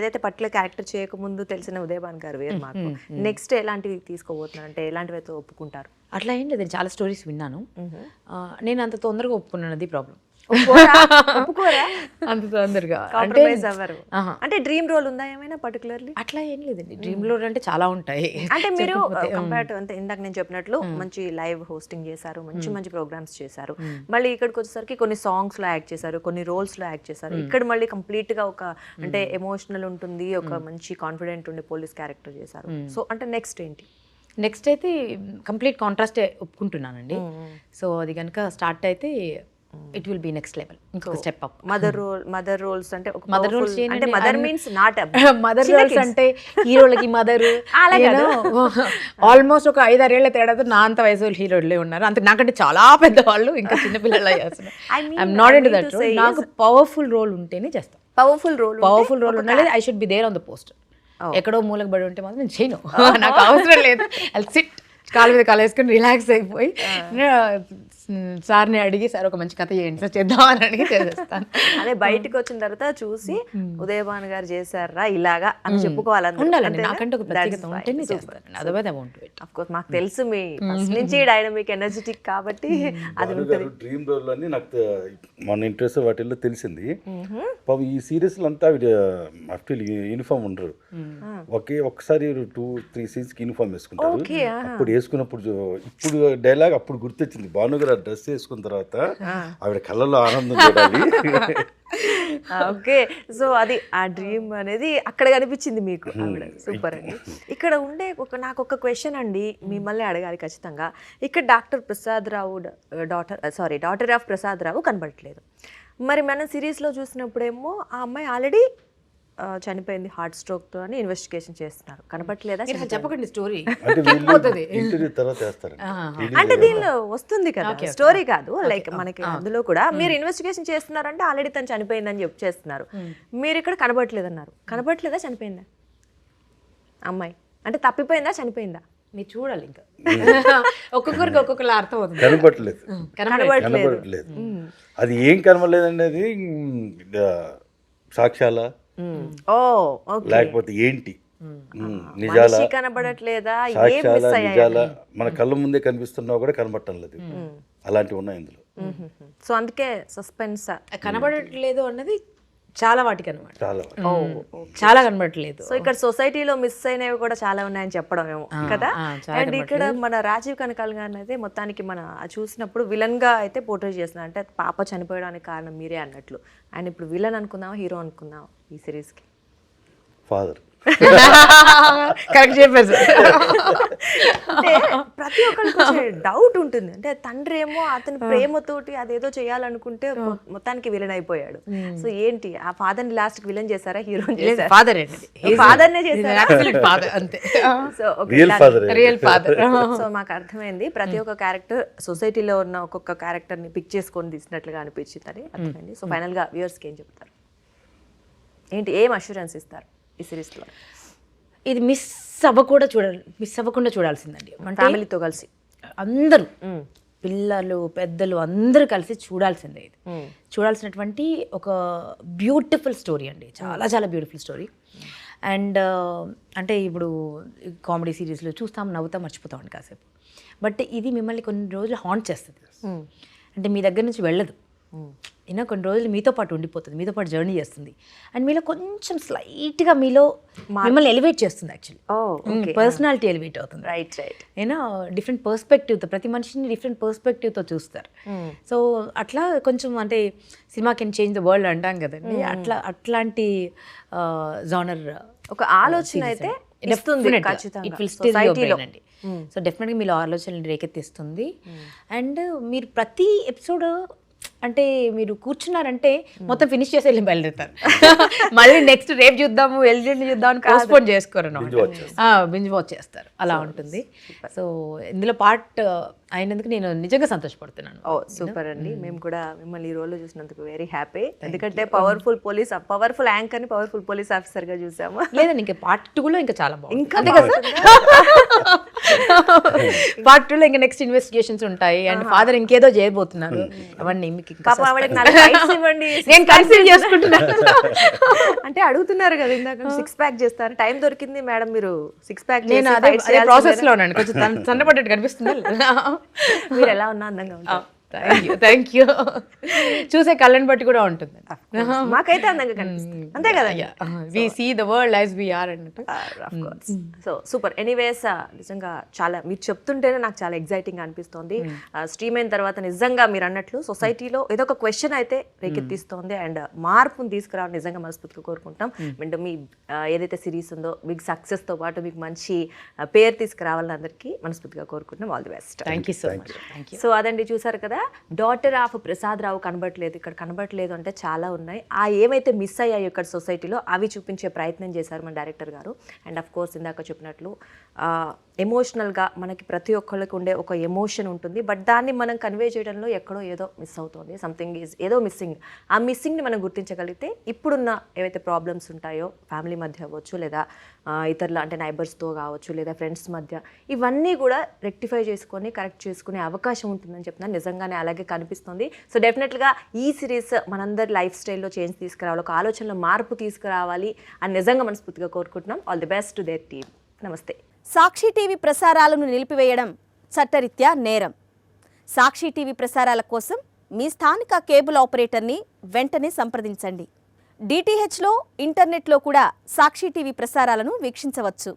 ఏదైతే particular character చేయకముందు తెలిసిన ఉదయభాన్ గారు వేరు మాకు. నెక్స్ట్ ఎలాంటివి తీసుకోబోతున్నారు అంటే ఎలాంటివైతే ఒప్పుకుంటారు? అట్లా ఏం లేదు, చాలా స్టోరీస్ విన్నాను. నేను అంత తొందరగా ఒప్పుకున్నాను, అది ప్రాబ్లం. ఒప్పుకోరా అంత తొందరగా కాంప్రమైజ్ అవ్వరు అంటే డ్రీమ్ రోల్ ఉందా ఏమైనా పర్టికులర్లీ? అట్లా ఏం లేదండి, డ్రీమ్ రోల్ అంటే చాలా ఉంటాయి. అంటే మీరు కంపేర్ టు అంటే ఇందాక నేను చెప్పినట్లు మంచి లైవ్ హోస్టింగ్ చేశారు, మంచి మంచి ప్రోగ్రామ్స్ చేశారు, మళ్ళీ ఇక్కడికి వచ్చేసరికి కొన్ని సాంగ్స్ లో యాక్ట్ చేశారు, కొన్ని రోల్స్ లో యాక్ట్ చేశారు. ఇక్కడ మళ్ళీ కంప్లీట్ గా ఒక అంటే ఎమోషనల్ ఉంటుంది, ఒక మంచి కాన్ఫిడెంట్ ఉండే పోలీస్ క్యారెక్టర్ చేశారు. సో అంటే నెక్స్ట్ ఏంటి? నెక్స్ట్ అయితే కంప్లీట్ కాంట్రాస్ట్ ఒప్పుకుంటున్నానండి. సో అది కనుక స్టార్ట్ అయితే it will be next level, ఇంకొక స్టెప్ అప్. మదర్ రోల్స్ అంటే మదర్ రోల్స్ అంటే mother means not mother roles అంటే హీరోలకి మదర్ ఆల్మోస్ట్ ఒక 5-6 ఏళ్ల తేడాతో నా అంత వయసు హీరోలే ఉన్నారు, అంత నాకంటే చాలా పెద్దవాళ్ళు ఇంకా చిన్నపిల్లలు చేస్తున్నారు. I'm not into that role. నాకు పవర్ఫుల్ రోల్ ఉంటేనే చేస్తాను. పవర్ఫుల్ రోల్ ఉండాలి. I should be there on the poster. ఎక్కడో మూలకు పడి ఉంటే మాత్రం నేను చేయను, నాకు అవసరం లేదు. ఐ సిట్ కాలు మీద కాలు వేసుకొని రిలాక్స్ అయిపోయి సార్ని అడిగి సార్ ఒక మంచి కథ చేయండి సార్ చేద్దాం అని అడిగి చేసేస్తాను. అదే బయటకు వచ్చిన తర్వాత చూసి ఉదయభాన్ గారు చేశారా ఇలాగా అని చెప్పుకోవాలి. ఉండాలండి, నాకంటే ఒక ప్రత్యేకత ఉంటేనే చేస్తాను. Otherwise I want to it. Of course మాకు తెలుసు మీ ఫస్ట్ నుంచి డైనమిక్ ఎనర్జెటిక్ కాబట్టి అది ఉంటుంది. డ్రీమ్ రోల్ అని నాకు మన ఇంట్రెస్ట్ వాటిల్లో తెలిసింది. పాపం ఈ సీరియస్లు అంతా యాక్చువల్లీ యూనిఫామ్ ఉండరు, ఒక్కసారి 2-3 సీన్స్కి యూనిఫామ్ వేసుకుంటారు. అప్పుడు వేసుకున్నప్పుడు ఇప్పుడు డైలాగ్ అప్పుడు గుర్తొచ్చింది, భానుగారు ఆ డ్రెస్ వేసుకున్న తర్వాత ఆవిడ కళ్ళలో ఆనందం చూడాలి. ఓకే, సో అది ఆ డ్రీమ్ అనేది అక్కడ కనిపించింది మీకు. ఆవిడ సూపర్ అండి. ఇక్కడ ఉండే నాకు ఒక క్వశ్చన్ అండి, మిమ్మల్ని అడగాలి ఖచ్చితంగా. ఇక్కడ డాటర్ ఆఫ్ ప్రసాద్ రావు కనబడట్లేదు. మరి మనం సిరీస్లో చూసినప్పుడేమో ఆ అమ్మాయి ఆల్రెడీ చనిపోయింది హార్ట్ స్ట్రోక్ తో అని ఇన్వెస్టిగేషన్ చేస్తున్నారు, కనపట్లేదా? చెప్పకండి స్టోరీ. అంటే దీనిలో వస్తుంది కదా స్టోరీ, కాదు లైక్ మనకి అందులో కూడా మీరు ఇన్వెస్టిగేషన్ చేస్తున్నారంటే ఆల్రెడీ తను చనిపోయిందని చెప్పి చేస్తున్నారు. మీరు ఇక్కడ కనబడట్లేదు అన్నారు, కనబడట్లేదా? చనిపోయిందా అమ్మాయి? అంటే తప్పిపోయిందా చనిపోయిందా? మీరు చూడాలి, ఇంకా ఒక్కొక్కరికి ఒక్కొక్కలా అర్థం అవుతుంది. కనబడట్లేదు అది ఏం కనబడలేదండి, అది సాక్ష్యాలా లేకపోతే ఏంటి నిజాలా కనబడట్లేదా? నిజాలా మన కళ్ళ ముందే కనిపిస్తున్నా కూడా కనబడటం లేదు, అలాంటివి ఉన్నాయి ఇందులో. సో అందుకే సస్పెన్స్. కనబడట్లేదు అన్నది చాలా వాటికి అనమాట, చాలా కనబడట్లేదు. సో ఇక్కడ సొసైటీలో మిస్ అయినవి కూడా చాలా ఉన్నాయని చెప్పడం ఏమో కదా. అండ్ ఇక్కడ మన రాజీవ్ కనకాల్ గారిని అయితే మొత్తానికి మన చూసినప్పుడు విలన్ గా అయితే పోర్ట్రేట్ చేస్తున్నారు, అంటే పాప చనిపోయడానికి కారణం మీరే అన్నట్లు. అండ్ ఇప్పుడు విలన్ అనుకుందాం, హీరో అనుకుందాం ఈ సిరీస్ కి? ఫాదర్. కరెక్ట్ చెప్పారు. అంటే ప్రతి ఒక్కరికి డౌట్ ఉంటుంది, అంటే తండ్రి ఏమో అతని ప్రేమతోటి అదేదో చేయాలనుకుంటే మొత్తానికి విలన్ అయిపోయాడు. సో ఏంటి ఆ ఫాదర్ ని లాస్ట్ కి విలన్ చేశారా, హీరో చేశారా? ఫాదర్ నే చేశారా? So real father. సో మాకు అర్థమైంది, ప్రతి ఒక్క క్యారెక్టర్ సొసైటీలో ఉన్న ఒక్కొక్క క్యారెక్టర్ ని పిక్ చేసుకొని తీసినట్లుగా అనిపించింది అని అర్థమైంది. సో ఫైనల్ గా వ్యూవర్స్ కి ఏం చెప్తారు, ఏంటి ఏం అష్యూరెన్స్ ఇస్తారు ఈ సిరీస్లో? ఇది మిస్ అవ్వకుండా చూడాల్సిందండి. ఫ్యామిలీతో కలిసి అందరూ పిల్లలు పెద్దలు అందరూ కలిసి చూడాల్సిందే. ఇది చూడాల్సినటువంటి ఒక బ్యూటిఫుల్ స్టోరీ అండి, చాలా చాలా బ్యూటిఫుల్ స్టోరీ. అండ్ అంటే ఇప్పుడు కామెడీ సిరీస్లో చూస్తాం, నవ్వుతాం, మర్చిపోతామండి కాసేపు. బట్ ఇది మిమ్మల్ని కొన్ని రోజులు హాంట్ చేస్తుంది, అంటే మీ దగ్గర నుంచి వెళ్ళదు, కొన్ని రోజులు మీతో పాటు ఉండిపోతుంది, మీతో పాటు జర్నీ చేస్తుంది. అండ్ మీలో కొంచెం స్లైట్గా మిమ్మల్ని ఎలివేట్ చేస్తుంది. యాక్చువల్లీ పర్సనాలిటీ ఎలివేట్ అవుతుంది. రైట్ డిఫరెంట్ పర్స్పెక్టివ్తో, ప్రతి మనిషిని డిఫరెంట్ పర్స్పెక్టివ్తో చూస్తారు. సో అట్లా కొంచెం అంటే cinema can change the world అంటాం కదండి, అట్లాంటి జానర్ ఒక ఆలోచన అయితే సో డెఫినెట్గా మీలో ఆలోచనలు రేకెత్తిస్తుంది. అండ్ మీరు ప్రతి ఎపిసోడ్ అంటే మీరు కూర్చున్నారంటే మొత్తం ఫినిష్ చేసి వెళ్ళి బయలుదేరుతారు. మళ్ళీ నెక్స్ట్ రేపు చూద్దాము, ఎల్లుండి చూద్దాం పోస్ట్పోన్ చేసుకోరు, బింజ్ వాచ్ చేస్తారు. అలా ఉంటుంది. సో ఇందులో పార్ట్ అయినందుకు నేను నిజంగా సంతోషపడుతున్నాను. ఓ సూపర్ అండి. మేము కూడా మిమ్మల్ని ఈ రోల్లో చూసినందుకు వెరీ హ్యాపీ. ఎందుకంటే పవర్ఫుల్ యాంకర్ని పవర్ఫుల్ పోలీస్ ఆఫీసర్గా చూసాము. లేదండి, ఇంకా పార్ట్ 2లో ఇంకా చాలా బాగుంది. ఇంకా అంతే కదా పార్ట్ 2లో ఇంకా నెక్స్ట్ ఇన్వెస్టిగేషన్స్ ఉంటాయి అండ్ ఫాదర్ ఇంకేదో చేయబోతున్నారు. అవన్నీ మీకు ఇంకా పాపం ఆవిడకి 4 bites ఇవ్వండి. నేను కన్సిడర్ చేసుకుంటున్నాను. అంటే అడుగుతున్నారు కదా ఇందాక 6 ప్యాక్ చేస్తారు, టైం దొరికింది మేడం, మీరు 6 ప్యాక్ నేను అదే ప్రాసెస్ లో ఉన్నాను. కొంచెం సన్నపడ్డట్టు కనిపిస్తుంది. మీరు ఎలా ఉన్నా అందంగా ఉంటారు. Thank you. చూసే కళ్ళని బట్టి కూడా ఉంటుంది. మాకైతే అందంగా కనిపిస్తుంది, అంతే కదా. We see the world as we are అన్నట్టు. So super. ఎనీవేస్ నిజంగా చాలా మీరు చెప్తుంటేనే నాకు చాలా ఎగ్జైటింగ్ అనిపిస్తోంది. స్ట్రీమ్ అయిన తర్వాత నిజంగా మీరు అన్నట్లు సొసైటీలో ఏదో ఒక క్వశ్చన్ అయితే రేకెత్తిస్తోంది అండ్ మార్పును తీసుకురావడం నిజంగా మనస్ఫూర్తిగా కోరుకుంటాం. అండ్ మీ ఏదైతే సిరీస్ ఉందో బిగ్ సక్సెస్తో పాటు మీకు మంచి పేరు తీసుకురావాలని అందరికీ మనస్ఫూర్తిగా కోరుకుంటున్నాం. All the best. Thank you so much. So అదండి, చూసారు కదా, డాటర్ ఆఫ్ ప్రసాద్ రావు కనబడట్లేదు, ఇక్కడ కనబడట్లేదు అంటే చాలా ఉన్నాయి. ఆ ఏమైతే మిస్ అయ్యాయో ఇక్కడ సొసైటీలో అవి చూపించే ప్రయత్నం చేశారు మన డైరెక్టర్ గారు. అండ్ అఫ్ కోర్స్ ఇందాక చెప్పినట్లు ఎమోషనల్గా మనకి ప్రతి ఒక్కళ్ళకి ఉండే ఒక ఎమోషన్ ఉంటుంది, బట్ దాన్ని మనం కన్వే చేయడంలో ఎక్కడో ఏదో మిస్ అవుతుంది. సంథింగ్ ఈజ్ ఏదో మిస్సింగ్. ఆ మిస్సింగ్ని మనం గుర్తించగలిగితే ఇప్పుడున్న ఏవైతే ప్రాబ్లమ్స్ ఉంటాయో ఫ్యామిలీ మధ్య అవ్వచ్చు, లేదా ఇతరుల అంటే నైబర్స్తో కావచ్చు, లేదా ఫ్రెండ్స్ మధ్య, ఇవన్నీ కూడా రెక్టిఫై చేసుకొని కరెక్ట్ చేసుకునే అవకాశం ఉంటుందని చెప్తున్నాను. నిజంగానే అలాగే కనిపిస్తుంది. సో డెఫినెట్గా ఈ సిరీస్ మనందరి లైఫ్ స్టైల్లో చేంజ్ తీసుకురావాలి, ఒక ఆలోచనలో మార్పు తీసుకురావాలి అని నిజంగా మనస్ఫూర్తిగా కోరుకుంటున్నాం. All the best to their team. నమస్తే. సాక్షి టీవీ ప్రసారాలను నిలిపివేయడం చట్టరీత్యా నేరం. సాక్షి టీవీ ప్రసారాల కోసం మీ స్థానిక కేబుల్ ఆపరేటర్ని వెంటనే సంప్రదించండి. DTHలో ఇంటర్నెట్లో కూడా సాక్షి టీవీ ప్రసారాలను వీక్షించవచ్చు.